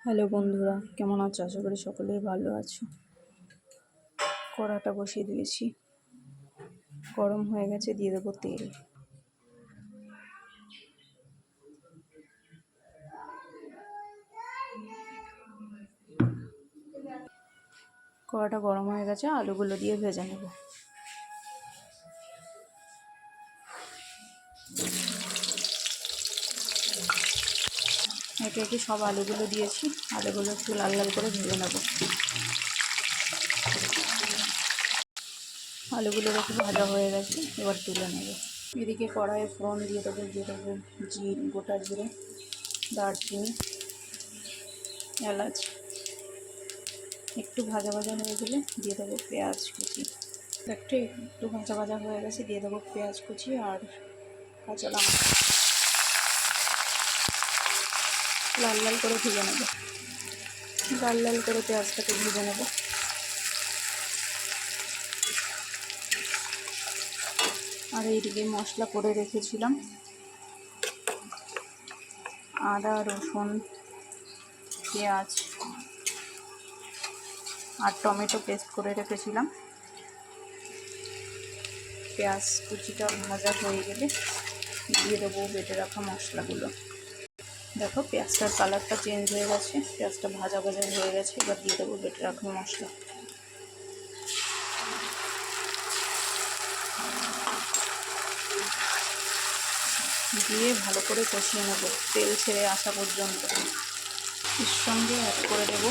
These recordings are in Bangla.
হ্যালো বন্ধুরা, কেমন আছো? আশা করি সকলেই ভালো আছো। কড়াটা বসিয়ে দিয়েছি, গরম হয়ে গেছে, দিয়ে দেবো তেল। কড়াটা গরম হয়ে গেছে, আলুগুলো দিয়ে ভেজে নেব। একে একে সব আলুগুলো দিয়েছি, আলুগুলো একটু লাল লাল করে ভেজে নেব। আলুগুলো একটু ভাজা হয়ে গেছে, এবার তুলে নেব। এদিকে কড়াইয়ে ফোড়ন দিয়ে দেবো গোটা জিরে, দারচিনি, এলাচ। একটু ভাজা ভাজা হয়ে গেলে দিয়ে দেবো পেঁয়াজ কুচি। একটু ভাজা ভাজা হয়ে গেছে, দিয়ে দেবো পেঁয়াজ কুচি আর কাঁচা লঙ্কা। লাল লাল করে ভেজে নেব, লাল লাল করে পেঁয়াজটাকে ভেজে নেব। আর এইদিকে মশলা করে রেখেছিলাম, আদা, রসুন, পেঁয়াজ আর টমেটো পেস্ট করে রেখেছিলাম। পেঁয়াজ কুচিটা ভাজা হয়ে গেলে দিয়ে দেবো বেটে রাখা মশলাগুলো। দেখো পেঁয়াজটার কালারটা চেঞ্জ হয়ে গেছে, পেঁয়াজটা ভাজা ভাজা হয়ে গেছে। এবার দিয়ে দেবো বেটে রাখা মশলা। দিয়ে ভালো করে কষিয়ে নেব তেল ছেড়ে আসা পর্যন্ত। এর সঙ্গে অ্যাড করে দেবো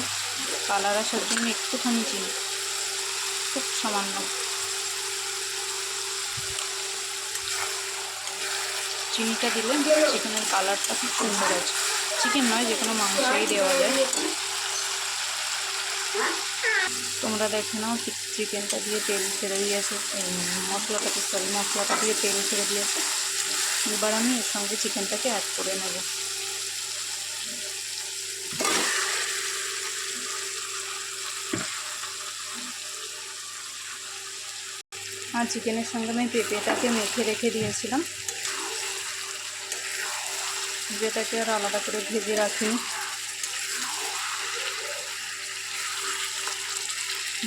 কালার আসার জন্য একটুখানি চিনি, খুব সামান্য। চিনিটা দিলে চিকেনের কালারটা খুব সুন্দর আছে। চিকেন নয়, যে কোনো মাংসই দেওয়া যায়। তোমরা দেখে নাও, চিকেনটা দিয়ে তেল ছেড়ে দিয়েছে, মশলাটা দিয়ে তেল ছেড়ে দিয়েছে। এবার আমি এর সঙ্গে চিকেনটাকে অ্যাড করে নেব। আর চিকেনের সঙ্গে আমি পেঁপেটাকে মেখে রেখে দিয়েছিলাম, যেটাকে আর আলাদা করে ভেজে রাখিনি।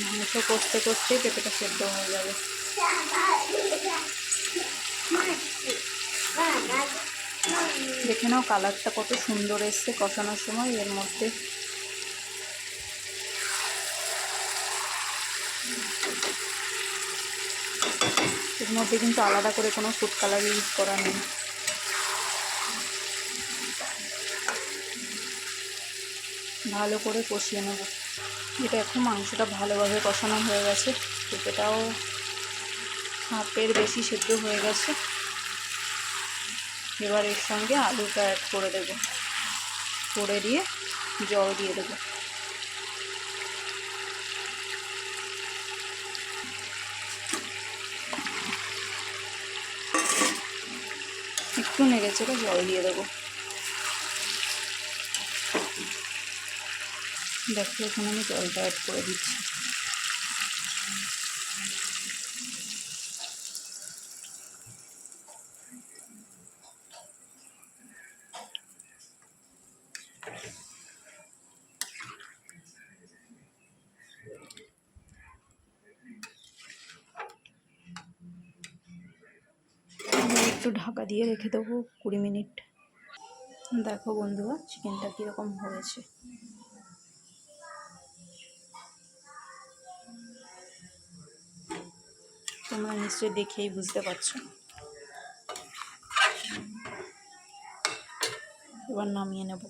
মাংস কষতে কষতেই পেঁপেটা সেদ্ধ হয়ে যাবে। দেখে নাও কালারটা কত সুন্দর এসছে কষানোর সময়। এর মধ্যে কিন্তু আলাদা করে কোনো ফুড কালার ইউজ করা নেই। ভালো করে কষিয়ে নেব। এটা এখন মাংসটা ভালোভাবে কষানো হয়ে গেছে, পেঁপেটাও হাফের বেশি সেদ্ধ হয়ে গেছে। এবার এর সঙ্গে আলুটা অ্যাড করে দেব, করে দিয়ে জল দিয়ে দেবো। একটু নেড়ে চেড়ে জল দিয়ে দেবো। দেখো এখানে আমি জলটা অ্যাড করে দিচ্ছি। একটু ঢাকা দিয়ে রেখে দেবো 20 মিনিট। দেখো বন্ধুরা চিকেনটা কীরকম হয়েছে। তোমরা নিশ্চয়ই দেখেই বুঝতে পারছো। এবার নামিয়ে নেব।